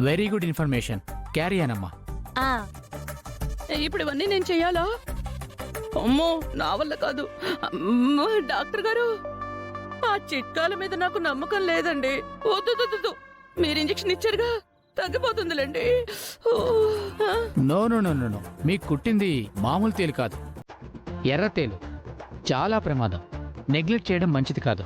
Very good information. Carry అనమ్మా. ఇప్పుడు ఇవన్నీ నేను చెయ్యాలా? అమ్మో, నా వల్ల కాదు. డాక్టర్ గారు, ఆ చిట్కాల మీద నాకు నమ్మకం లేదండి. వద్దు, మీరు ఇంజెక్షన్ ఇచ్చారుగా, తగ్గిపోతుందిలేండి. No no no no no, మీకు కుట్టింది మామూలు తేలు కాదు, ఎర్ర తేలు. చాలా ప్రమాదం. నెగ్లెక్ట్ చేయడం మంచిది కాదు.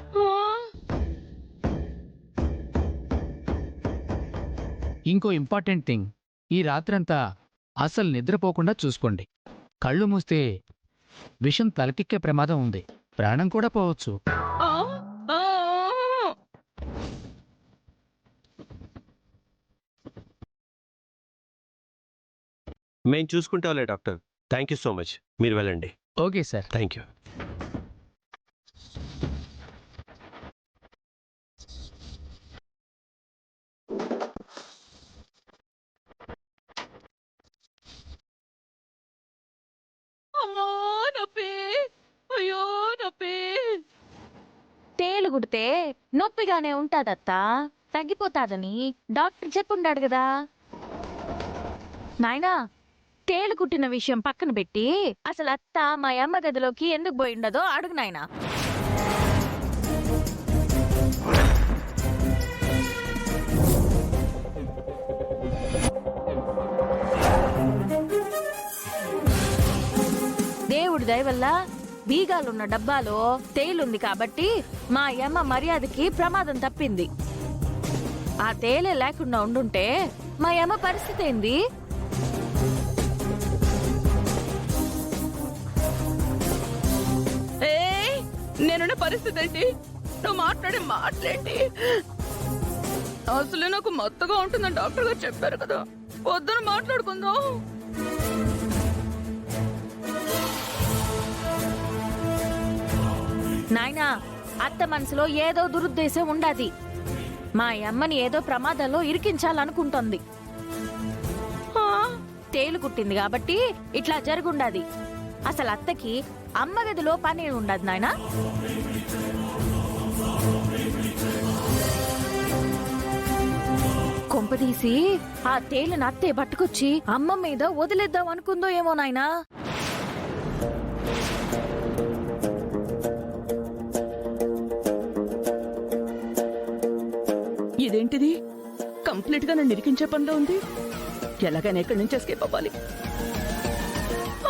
ఇంకో ఇంపార్టెంట్ థింగ్, ఈ రాత్రంతా అసలు నిద్రపోకుండా చూసుకోండి. కళ్ళు మూస్తే విషం తలకెక్కే ప్రమాదం ఉంది, ప్రాణం కూడా పోవచ్చు. మేము చూసుకుంటాంలే doctor. Thank you so much. మీరు వెళ్ళండి. Okay sir. Thank you. అమ్మో, నొప్పి. అయ్యో, నొప్పి. తేలు కుడితే నొప్పిగానే ఉంటాదత్తా, తగ్గిపోతాదని డాక్టర్ చెప్పుండాడు కదా. నాయనా, తేలు కుట్టిన విషయం పక్కన పెట్టి అసలు అత్త మా అమ్మ గదిలోకి ఎందుకు పోయిండదో అడుగు నాయనా. దేవుడి దయ వల్ల బీగాలున్న డబ్బాలో తేలుంది కాబట్టి మా అమ్మ మర్యాదకి ప్రమాదం తప్పింది. ఆ తేలే లేకుండా ఉండుంటే మా అమ్మ పరిస్థితి ఏంది? నేనున్న పరిస్థితి ఏంటి? నువ్వు మాట్లాడే మాట్లాడి అసలు నాకు మత్తుగా ఉంటుందని డాక్టర్ గారు చెప్పారు కదా. పొద్దున మాట్లాడుకుందాం. నాయనా, అత్త మనసులో ఏదో దురుద్దేశం ఉండాది. మా అమ్మని ఏదో ప్రమాదంలో ఇరికించాలనుకుంటోంది. తేలు కుట్టింది కాబట్టి ఇట్లా జరుగుండాది. అసలు అత్తకి అమ్మ గదిలో పని ఉండదు నాయనా. కొంపదీసి ఆ తేలుని అత్తే పట్టుకొచ్చి అమ్మ మీద వదిలేద్దాం అనుకుందో ఏమో నాయనా. ఇదేంటిది? కంప్లీట్ గా నన్ను ఇరికించే పనిలో ఉంది. ఎలాగైనా ఇక్కడి నుంచి ఎస్కేప్ అవ్వాలి.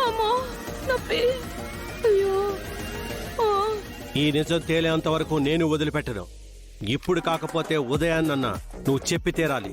అమ్మో, నొప్పి. అయ్యో. ఈ నిజం తేలేంత వరకు నేను వదిలిపెట్టను. ఇప్పుడు కాకపోతే ఉదయాన్నన్నా నువ్వు చెప్పి తీరాలి.